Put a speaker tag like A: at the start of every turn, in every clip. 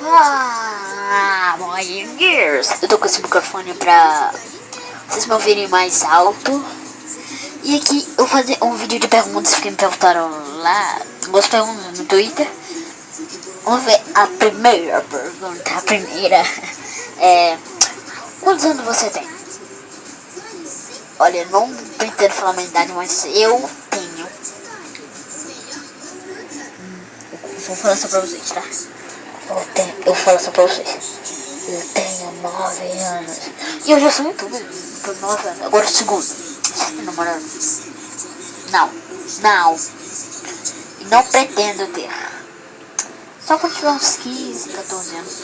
A: My years. Eu tô com esse microfone pra vocês me ouvirem mais alto. E aqui eu vou fazer um vídeo de perguntas que me perguntaram lá. Algumas perguntas no Twitter. Vamos ver a primeira pergunta. A primeira é: quantos anos você tem? Olha, não pretendo falar uma idade, mas eu tenho. Vou falar só pra vocês, tá? Eu falo só pra vocês. Eu tenho 9 anos. E eu já sou youtuber por 9 anos. Agora o segundo. Você tem namorado? Não. E não pretendo ter. Só quando tiver uns 15, 14 anos.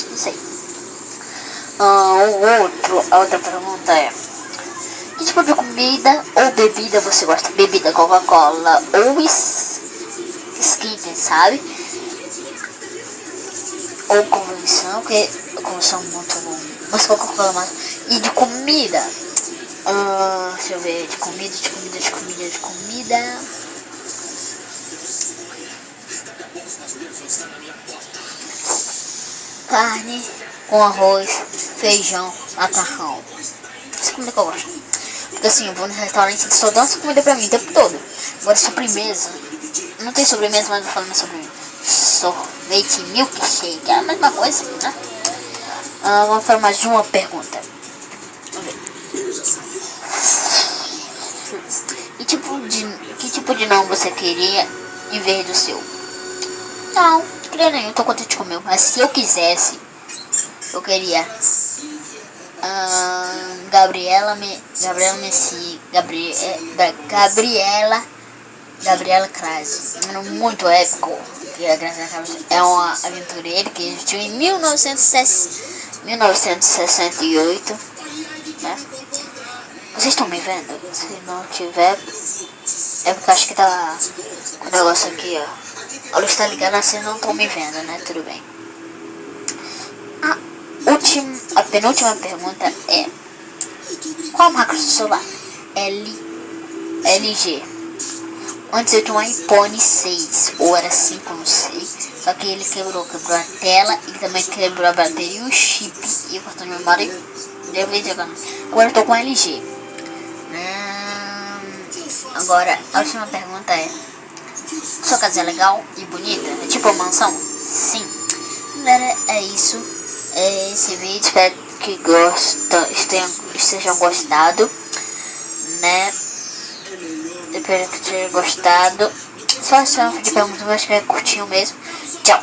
A: Não sei. A outra pergunta é: que tipo de comida ou bebida você gosta? Bebida Coca-Cola ou skin, sabe? Ou convenção, porque convenção muito bom. Mas Coca-Cola mais. E de comida. Deixa eu ver, de comida. Carne com arroz, feijão, macarrão. Essa comida que eu gosto. Porque assim, eu vou no restaurante e só dão essa comida pra mim o tempo todo. Agora sobremesa. Não tem sobremesa, mas eu falo minha sobremesa. Sorvete, milkshake, é a mesma coisa, né? Vamos fazer mais uma pergunta. Que tipo de não você queria em vez do seu? Não queria nenhum, tô contente com o meu. Mas se eu quisesse, eu queria Gabriela Crase. Muito épico. É uma aventureira que existiu em 1968, né? Vocês estão me vendo? Se não tiver, é porque acho que tá com o negócio aqui, ó. A luz tá ligada, vocês não estão me vendo, né? Tudo bem. A penúltima pergunta é: qual a marca do celular? LG. Antes eu tinha um iPhone 6, ou era 5, não sei. Só que ele quebrou a tela e também quebrou a bateria e o chip e o cartão de memória. Agora eu tô com LG. Agora a última pergunta é: sua casa é legal e bonita? É tipo uma mansão? Sim. Galera, é isso. É esse vídeo. Espero que estejam gostado, né? Espero que tenham gostado. Só um vídeo de perguntas, eu acho que é curtinho mesmo. Tchau.